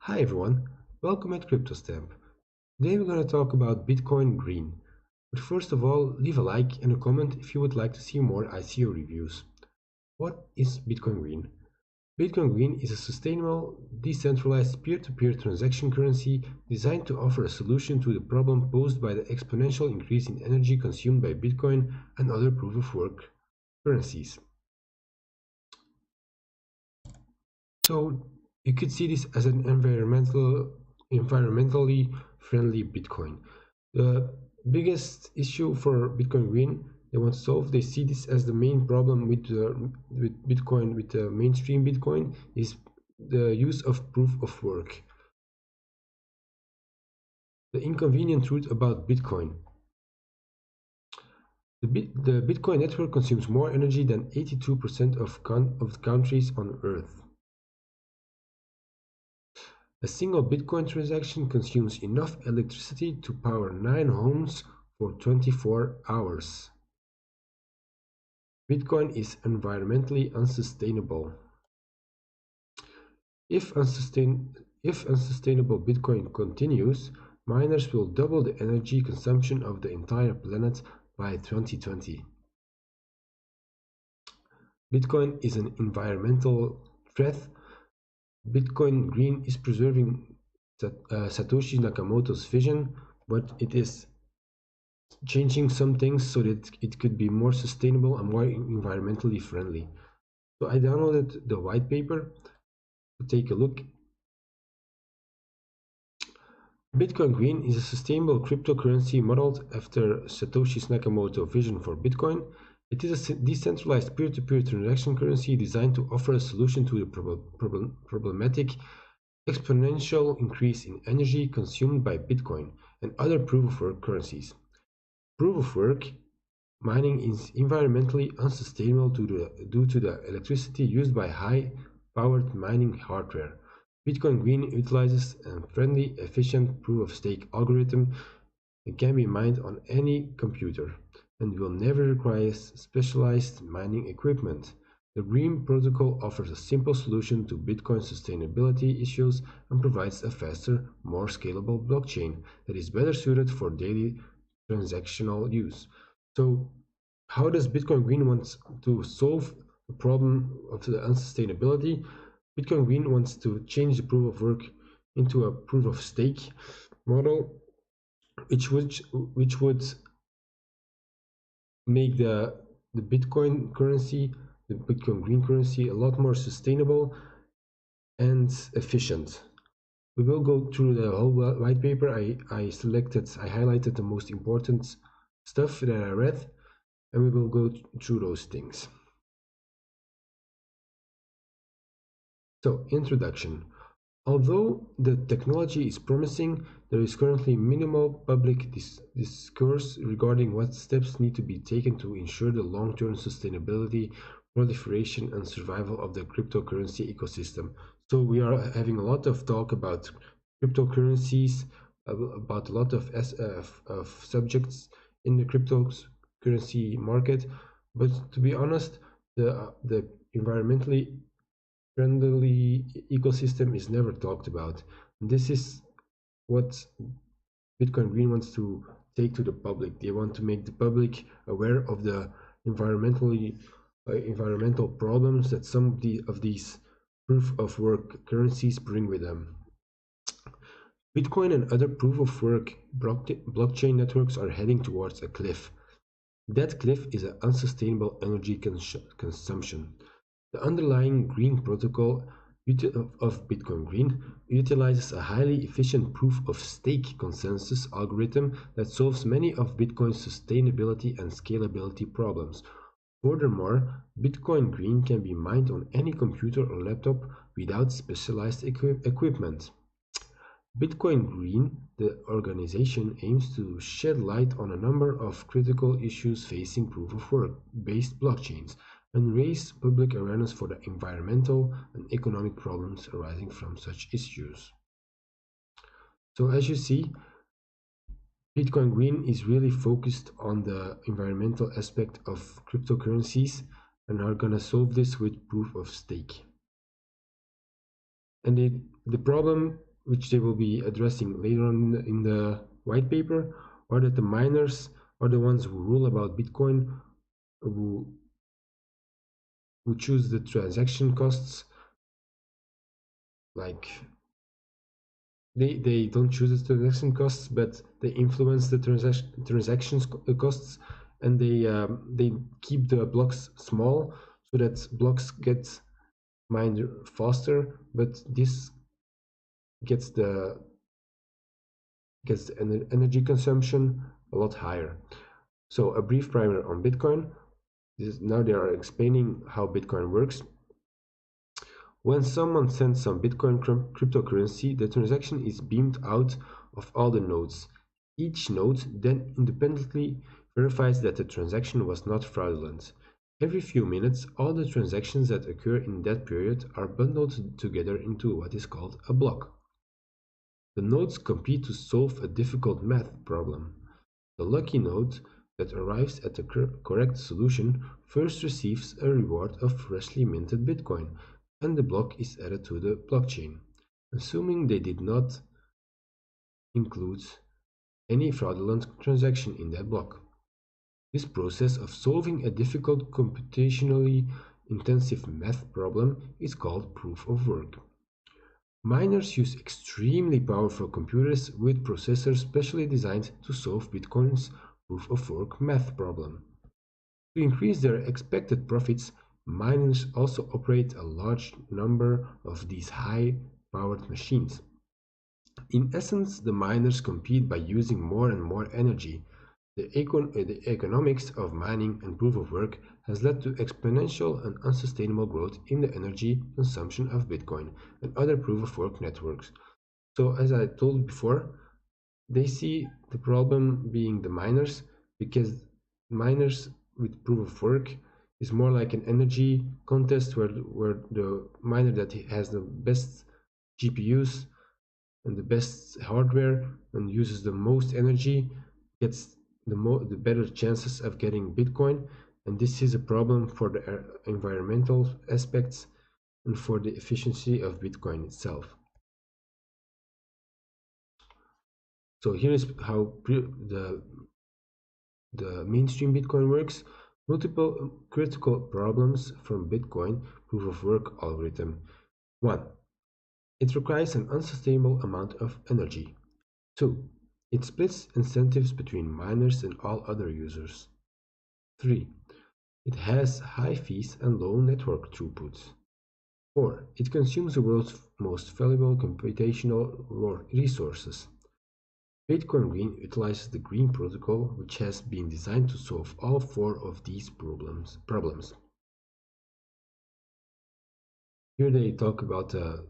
Hi everyone, welcome at CryptoStamp. Today we're going to talk about Bitcoin Green. But first of all, leave a like and a comment if you would like to see more ICO reviews. What is Bitcoin Green? Bitcoin Green is a sustainable, decentralized peer-to-peer transaction currency designed to offer a solution to the problem posed by the exponential increase in energy consumed by Bitcoin and other proof-of-work currencies. So you could see this as an environmentally friendly Bitcoin. The biggest issue for Bitcoin Green they want to solve, they see this as the main problem with Bitcoin, with the mainstream Bitcoin, is the use of proof of work. The inconvenient truth about Bitcoin. The Bitcoin network consumes more energy than 82% of countries on Earth. A single Bitcoin transaction consumes enough electricity to power 9 homes for 24 hours. Bitcoin is environmentally unsustainable. If unsustainable Bitcoin continues, miners will double the energy consumption of the entire planet by 2020. Bitcoin is an environmental threat. Bitcoin Green is preserving Satoshi Nakamoto's vision, but it is changing some things so that it could be more sustainable and more environmentally friendly. So I downloaded the white paper to take a look. Bitcoin Green is a sustainable cryptocurrency modeled after Satoshi Nakamoto's vision for Bitcoin. It is a decentralized peer-to-peer transaction currency designed to offer a solution to the problematic exponential increase in energy consumed by Bitcoin and other proof-of-work currencies. Proof-of-work mining is environmentally unsustainable due to the electricity used by high-powered mining hardware. Bitcoin Green utilizes a friendly, efficient proof-of-stake algorithm that can be mined on any computer and will never require specialized mining equipment. The Green protocol offers a simple solution to Bitcoin sustainability issues and provides a faster, more scalable blockchain that is better suited for daily transactional use. So how does Bitcoin Green want to solve the problem of the unsustainability? Bitcoin Green wants to change the proof of work into a proof of stake model, which would make the Bitcoin currency, the Bitcoin Green currency, a lot more sustainable and efficient. We will go through the whole white paper. I highlighted the most important stuff that I read, and we will go through those things. So, introduction. Although the technology is promising, there is currently minimal public discourse regarding what steps need to be taken to ensure the long-term sustainability, proliferation, and survival of the cryptocurrency ecosystem. So we are having a lot of talk about cryptocurrencies, about a lot of subjects in the cryptocurrency market, but to be honest, the environmentally friendly ecosystem is never talked about. This is what Bitcoin Green wants to take to the public. They want to make the public aware of the environmental problems that some of these proof of work currencies bring with them. Bitcoin and other proof of work blockchain networks are heading towards a cliff. That cliff is an unsustainable energy consumption. The underlying Green protocol of Bitcoin Green utilizes a highly efficient proof-of-stake consensus algorithm that solves many of Bitcoin's sustainability and scalability problems. Furthermore, Bitcoin Green can be mined on any computer or laptop without specialized equipment. Bitcoin Green, the organization, aims to shed light on a number of critical issues facing proof-of-work-based blockchains and raise public awareness for the environmental and economic problems arising from such issues. So as you see, Bitcoin Green is really focused on the environmental aspect of cryptocurrencies and are going to solve this with proof of stake. And the problem which they will be addressing later on in the white paper, are that the miners are the ones who rule about Bitcoin, who choose the transaction costs. Like they don't choose the transaction costs, but they influence the transactions costs, and they keep the blocks small so that blocks get mined faster, but this gets the energy consumption a lot higher. So a brief primer on Bitcoin. Now they are explaining how Bitcoin works. When someone sends some Bitcoin cryptocurrency, the transaction is beamed out of all the nodes. Each node then independently verifies that the transaction was not fraudulent. Every few minutes, all the transactions that occur in that period are bundled together into what is called a block. The nodes compete to solve a difficult math problem. The lucky node that arrives at the correct solution first receives a reward of freshly minted Bitcoin, and the block is added to the blockchain, assuming they did not include any fraudulent transaction in that block. This process of solving a difficult computationally intensive math problem is called proof of work. Miners use extremely powerful computers with processors specially designed to solve Bitcoin's proof-of-work math problem. To increase their expected profits, miners also operate a large number of these high-powered machines. In essence, the miners compete by using more and more energy. The economics of mining and proof-of-work has led to exponential and unsustainable growth in the energy consumption of Bitcoin and other proof-of-work networks. So as I told before, they see the problem being the miners, because miners with proof-of-work is more like an energy contest where the miner that has the best GPUs and the best hardware and uses the most energy gets the better chances of getting Bitcoin, and this is a problem for the environmental aspects and for the efficiency of Bitcoin itself. So here is how the mainstream Bitcoin works. Multiple critical problems from Bitcoin proof-of-work algorithm. 1. It requires an unsustainable amount of energy. 2. It splits incentives between miners and all other users. 3. It has high fees and low network throughput. 4. It consumes the world's most valuable computational resources. Bitcoin Green utilizes the Green protocol, which has been designed to solve all 4 of these problems. Here they talk about the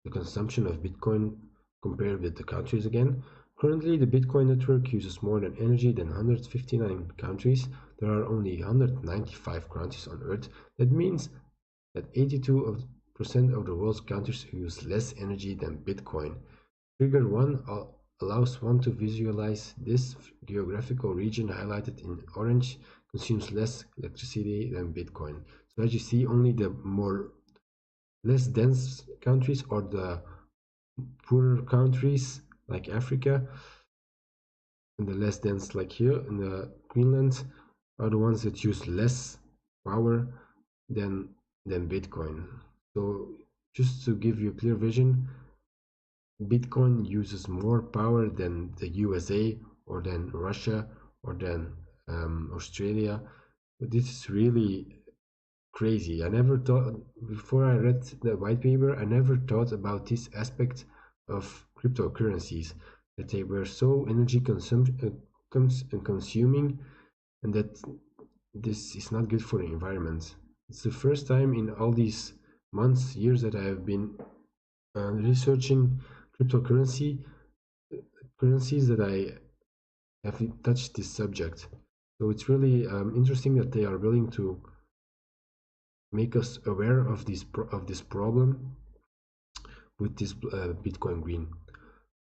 consumption of Bitcoin compared with the countries again. Currently, the Bitcoin network uses more energy than 159 countries. There are only 195 countries on Earth. That means that 82% of the world's countries use less energy than Bitcoin. Figure 1 allows one to visualize this geographical region highlighted in orange consumes less electricity than Bitcoin. So as you see, only the less dense countries or the poorer countries like Africa and the less dense like here in the Greenland are the ones that use less power than Bitcoin. So just to give you a clear vision, Bitcoin uses more power than the USA or than Russia or than Australia. But this is really crazy. I never thought, before I read the white paper, I never thought about this aspect of cryptocurrencies, that they were so energy consuming, and that this is not good for the environment. It's the first time in all these months, years that I have been researching cryptocurrencies that I have touched this subject. So it's really interesting that they are willing to make us aware of this problem with this Bitcoin Green.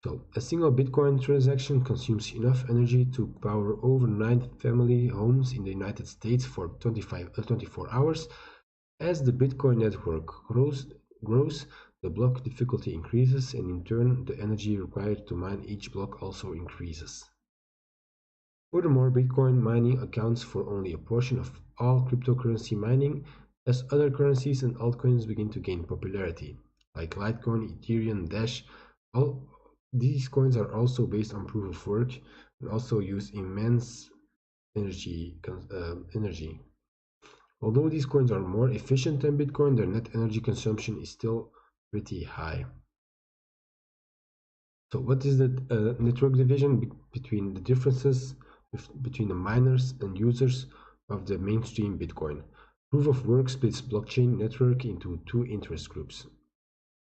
So a single Bitcoin transaction consumes enough energy to power over 9 family homes in the United States for 24 hours. As the Bitcoin network grows, the block difficulty increases, and in turn, the energy required to mine each block also increases. Furthermore, Bitcoin mining accounts for only a portion of all cryptocurrency mining, as other currencies and altcoins begin to gain popularity, like Litecoin, Ethereum, Dash. All these coins are also based on proof of work and also use immense energy. Although these coins are more efficient than Bitcoin, their net energy consumption is still pretty high. So what is the network division between the differences between the miners and users of the mainstream Bitcoin? Proof of work splits blockchain network into two interest groups: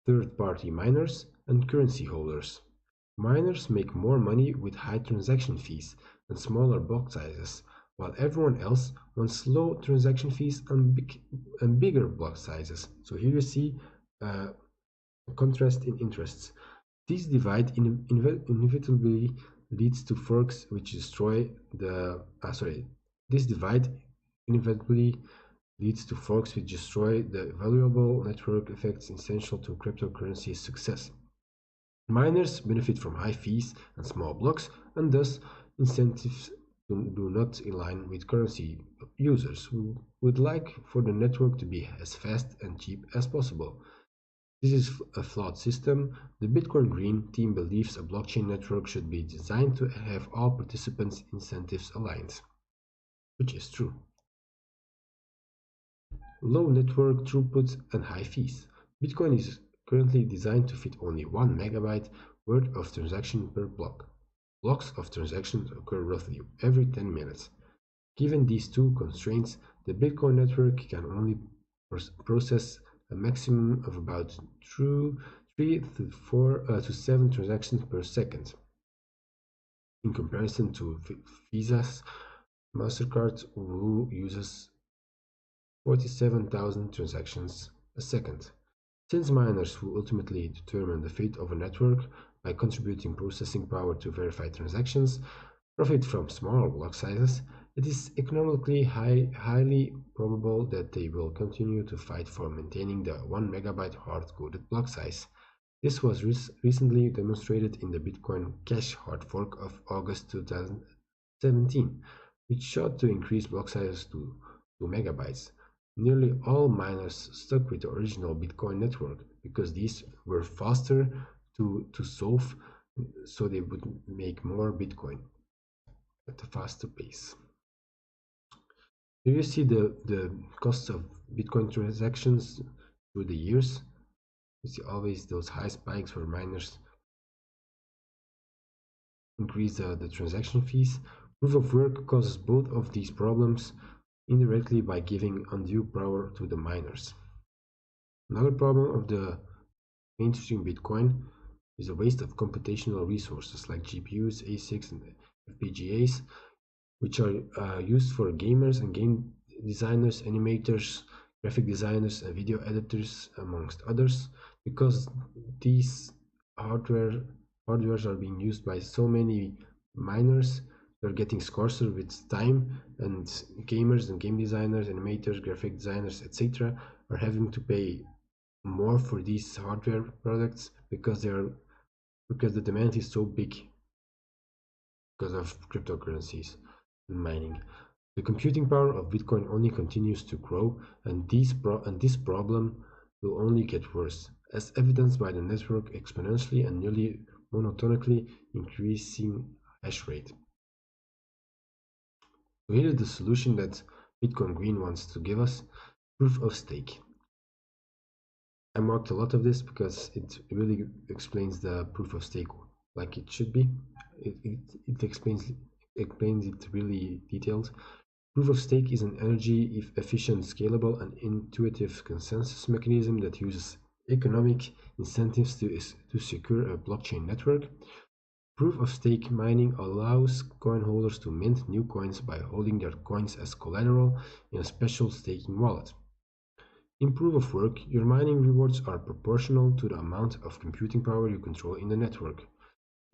third-party miners and currency holders. Miners make more money with high transaction fees and smaller block sizes, while everyone else wants low transaction fees and bigger block sizes. So here you see a contrast in interests. This divide inevitably leads to forks which destroy the this divide inevitably leads to forks which destroy the valuable network effects essential to cryptocurrency's success. Miners benefit from high fees and small blocks, and thus incentives do not align with currency users who would like for the network to be as fast and cheap as possible. This is a flawed system. The Bitcoin Green team believes a blockchain network should be designed to have all participants' incentives aligned, which is true. Low network throughput and high fees. Bitcoin is currently designed to fit only 1 megabyte worth of transaction per block. Blocks of transactions occur roughly every 10 minutes. Given these two constraints, the Bitcoin network can only process a maximum of about 3 to 4 to 7 transactions per second. In comparison to Visa's MasterCard, who uses 47,000 transactions a second. Since miners who ultimately determine the fate of a network by contributing processing power to verify transactions profit from smaller block sizes, it is economically highly probable that they will continue to fight for maintaining the 1 megabyte hard-coded block size. This was recently demonstrated in the Bitcoin Cash hard fork of August 2017, which sought to increase block sizes to 2 megabytes. Nearly all miners stuck with the original Bitcoin network because these were faster to solve, so they would make more Bitcoin at a faster pace. Here you see the costs of Bitcoin transactions through the years. You see always those high spikes where miners increase the transaction fees. Proof of work causes both of these problems indirectly by giving undue power to the miners. Another problem of the mainstream Bitcoin is a waste of computational resources like GPUs, ASICs, and FPGAs, which are used for gamers and game designers, animators, graphic designers, and video editors, amongst others. Because these hardwares are being used by so many miners, they're getting scarcer with time, and gamers and game designers, animators, graphic designers, etc. are having to pay more for these hardware products because the demand is so big because of cryptocurrencies and mining. The computing power of Bitcoin only continues to grow, and this problem will only get worse, as evidenced by the network exponentially and nearly monotonically increasing hash rate. So here is the solution that Bitcoin Green wants to give us: proof of stake. I marked a lot of this because it really explains the proof of stake like it should be. It explains it really detailed. Proof of stake is an energy efficient, scalable, and intuitive consensus mechanism that uses economic incentives to secure a blockchain network. Proof of stake mining allows coin holders to mint new coins by holding their coins as collateral in a special staking wallet. In proof of work, your mining rewards are proportional to the amount of computing power you control in the network.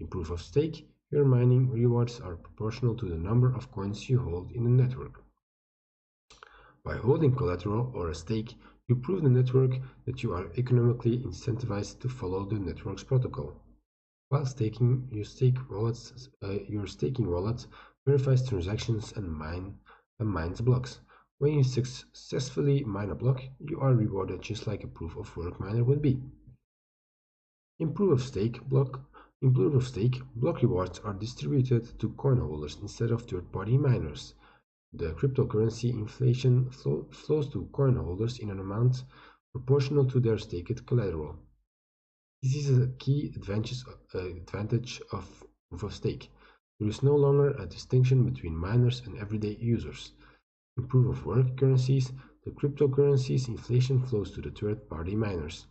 In proof of stake, your mining rewards are proportional to the number of coins you hold in the network. By holding collateral or a stake, You prove the network that you are economically incentivized to follow the network's protocol. While staking, your staking wallet verifies transactions and mines blocks. When you successfully mine a block, you are rewarded just like a proof of work miner would be. In proof of stake, block rewards are distributed to coin holders instead of third-party miners. The cryptocurrency inflation flows to coin holders in an amount proportional to their staked collateral. This is a key advantage of proof of stake. There is no longer a distinction between miners and everyday users. In proof of work currencies, the cryptocurrency's inflation flows to the third-party miners.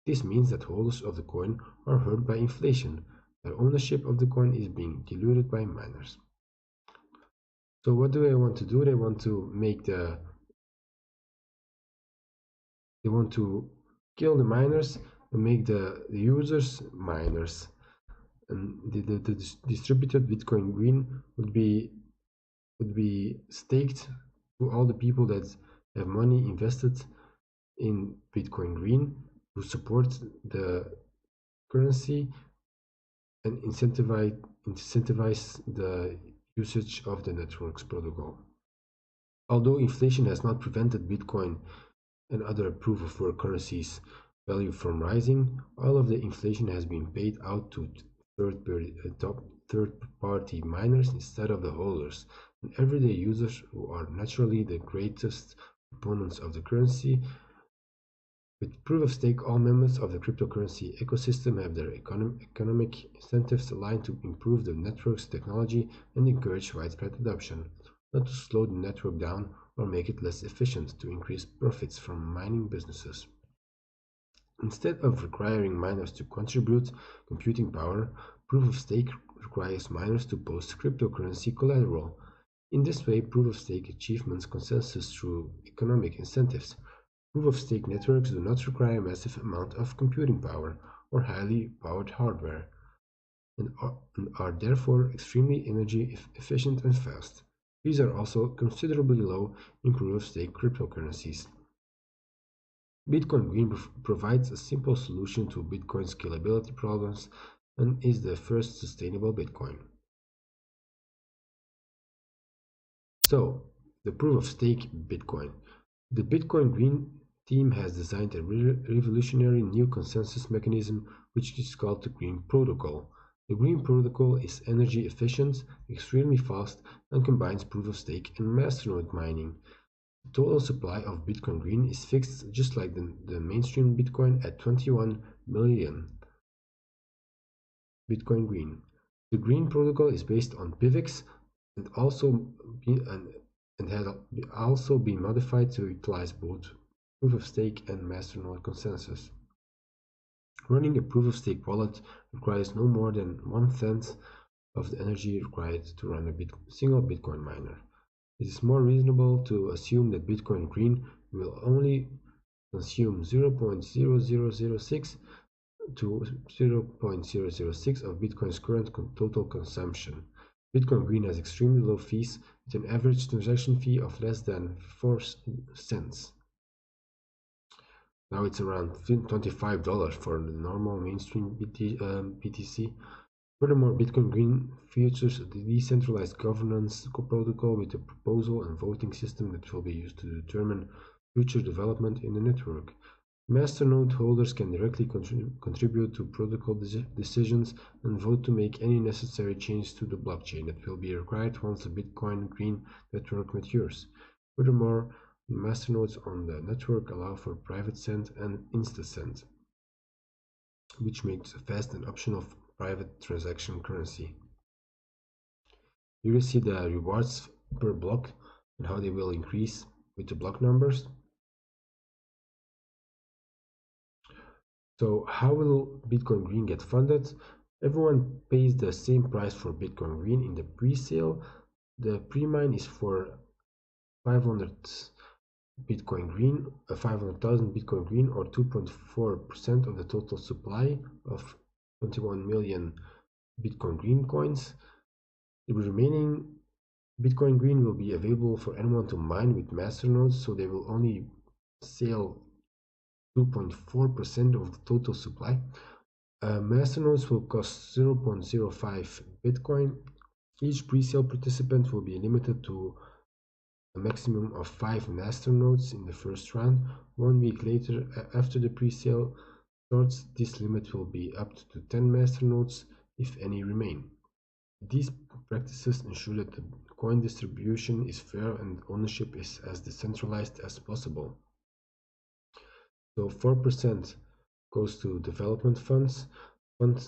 This means that holders of the coin are hurt by inflation. Their ownership of the coin is being diluted by miners. So what do they want to do? They want to kill the miners and make the users miners. And the distributed Bitcoin Green would be staked to all the people that have money invested in Bitcoin Green to support the currency and incentivize the usage of the network's protocol. Although inflation has not prevented Bitcoin and other proof-of-work currencies' value from rising, all of the inflation has been paid out to third-party miners instead of the holders, and everyday users who are naturally the greatest proponents of the currency. With proof of stake, all members of the cryptocurrency ecosystem have their economic incentives aligned to improve the network's technology and encourage widespread adoption, not to slow the network down or make it less efficient to increase profits from mining businesses. Instead of requiring miners to contribute computing power, proof of stake requires miners to post cryptocurrency collateral. In this way, proof of stake achieves consensus through economic incentives. Proof of stake networks do not require a massive amount of computing power or highly powered hardware, and are therefore extremely energy efficient and fast. Fees are also considerably low in proof of stake cryptocurrencies. Bitcoin Green provides a simple solution to Bitcoin scalability problems and is the first sustainable Bitcoin. So, the proof of stake Bitcoin. The Bitcoin Green team has designed a revolutionary new consensus mechanism which is called the Green Protocol. The Green Protocol is energy efficient, extremely fast, and combines proof of stake and masternode mining. The total supply of Bitcoin Green is fixed just like the mainstream Bitcoin at 21 million Bitcoin Green. The Green Protocol is based on PIVX and had also been modified to utilize both proof of stake and masternode consensus. Running a proof of stake wallet requires no more than 1/10 of the energy required to run a single Bitcoin miner. It is more reasonable to assume that Bitcoin Green will only consume 0.0006 to 0.006 of Bitcoin's current total consumption. Bitcoin Green has extremely low fees, with an average transaction fee of less than 4 cents. Now it's around $25 for the normal mainstream BTC. Furthermore, Bitcoin Green features a decentralized governance protocol with a proposal and voting system that will be used to determine future development in the network. Masternode holders can directly contribute to protocol decisions and vote to make any necessary changes to the blockchain that will be required once the Bitcoin Green network matures. Furthermore, masternodes on the network allow for private send and instasend, which makes fast and optional private transaction currency. You will see the rewards per block and how they will increase with the block numbers. So how will Bitcoin Green get funded? Everyone pays the same price for Bitcoin Green in the pre-sale. The pre-mine is for 500 Bitcoin Green, 500,000 Bitcoin Green, or 2.4% of the total supply of 21 million Bitcoin Green coins. The remaining Bitcoin Green will be available for anyone to mine with masternodes, so they will only sell 2.4% of the total supply. Masternodes will cost 0.05 Bitcoin. Each pre-sale participant will be limited to a maximum of 5 masternodes in the first round. 1 week later, after the pre-sale starts, this limit will be up to 10 masternodes if any remain. These practices ensure that the coin distribution is fair and ownership is as decentralized as possible. So 4% goes to development funds, fund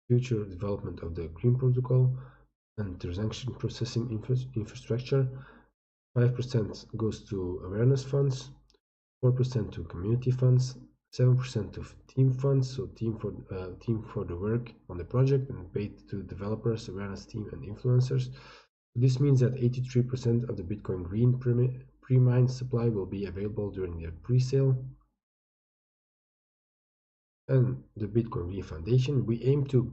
future development of the Green Protocol and transaction processing infrastructure. 5% goes to awareness funds, 4% to community funds, 7% to team funds, so team for the work on the project and paid to developers, awareness team, and influencers. This means that 83% of the Bitcoin Green pre-mined supply will be available during the pre-sale. And the Bitcoin Green Foundation, we aim to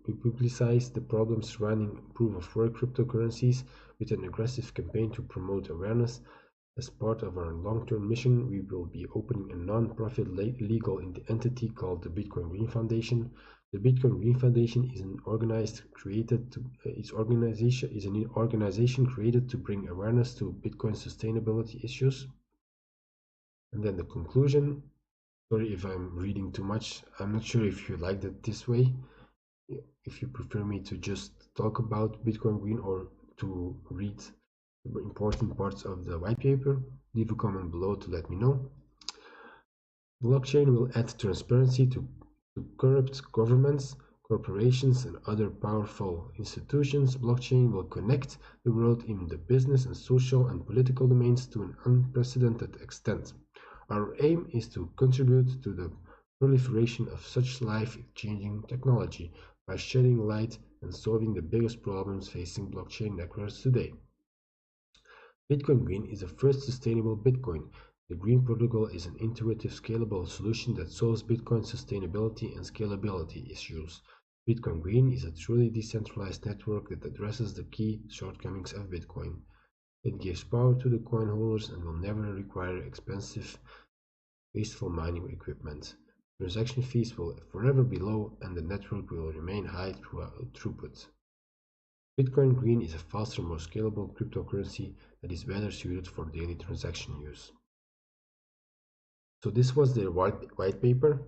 publicize the problems surrounding proof-of-work cryptocurrencies with an aggressive campaign to promote awareness. As part of our long-term mission, we will be opening a non-profit legal entity called the Bitcoin Green Foundation. The Bitcoin Green Foundation is an organization created to bring awareness to Bitcoin sustainability issues. And then the conclusion. Sorry if I'm reading too much. I'm not sure if you liked it this way. If you prefer me to just talk about Bitcoin Green or to read the important parts of the white paper, leave a comment below to let me know. Blockchain will add transparency to corrupt governments, corporations, and other powerful institutions. Blockchain will connect the world in the business and social and political domains to an unprecedented extent. Our aim is to contribute to the proliferation of such life-changing technology by shedding light and solving the biggest problems facing blockchain networks today. Bitcoin Green is the first sustainable Bitcoin. The Green Protocol is an intuitive, scalable solution that solves Bitcoin sustainability and scalability issues. Bitcoin Green is a truly decentralized network that addresses the key shortcomings of Bitcoin. It gives power to the coin holders and will never require expensive, wasteful mining equipment. Transaction fees will forever be low and the network will remain high throughput. Bitcoin Green is a faster, more scalable cryptocurrency that is better suited for daily transaction use. So this was their white paper.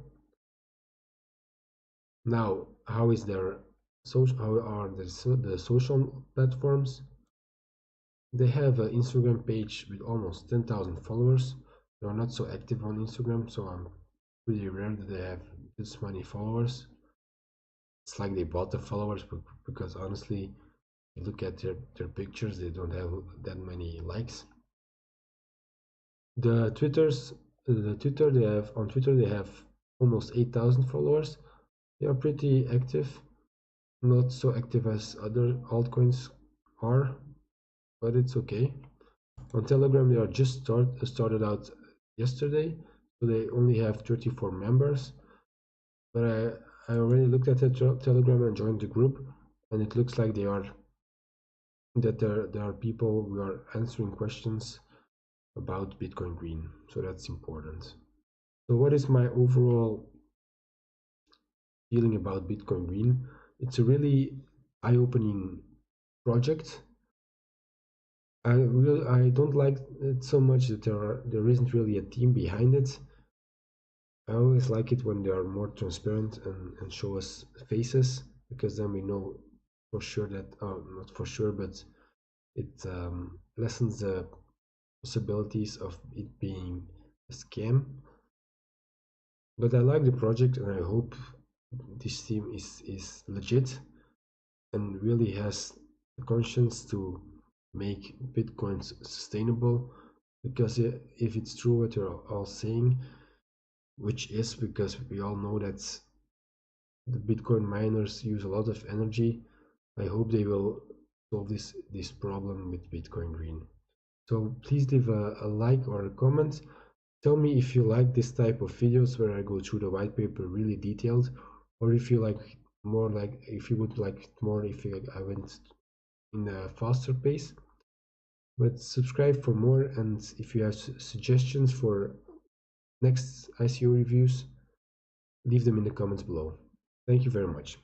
Now, how are the social platforms? They have an Instagram page with almost 10,000 followers. They are not so active on Instagram, so I'm pretty rare that they have this many followers. It's like they bought the followers, because honestly, if you look at their pictures, they don't have that many likes. On Twitter they have almost 8,000 followers. They are pretty active, not so active as other altcoins are, but it's okay. On Telegram, they are just started out yesterday, so they only have 34 members. But I already looked at the Telegram and joined the group, and it looks like there are people who are answering questions about Bitcoin Green, so that's important. So what is my overall feeling about Bitcoin Green? It's a really eye-opening project. I don't like it so much that there isn't really a team behind it. I always like it when they are more transparent and show us faces, because then we know for sure that, not for sure, but it lessens the possibilities of it being a scam. But I like the project and I hope this team is legit and really has the conscience to make Bitcoins sustainable, because if it's true what you're all saying, which is, because we all know that the Bitcoin miners use a lot of energy, I hope they will solve this problem with Bitcoin Green. So please leave a like or a comment. Tell me if you like this type of videos where I go through the white paper really detailed, or if you like more, like if you would like more if I went in a faster pace. But subscribe for more, and if you have suggestions for next ICO reviews, leave them in the comments below. Thank you very much.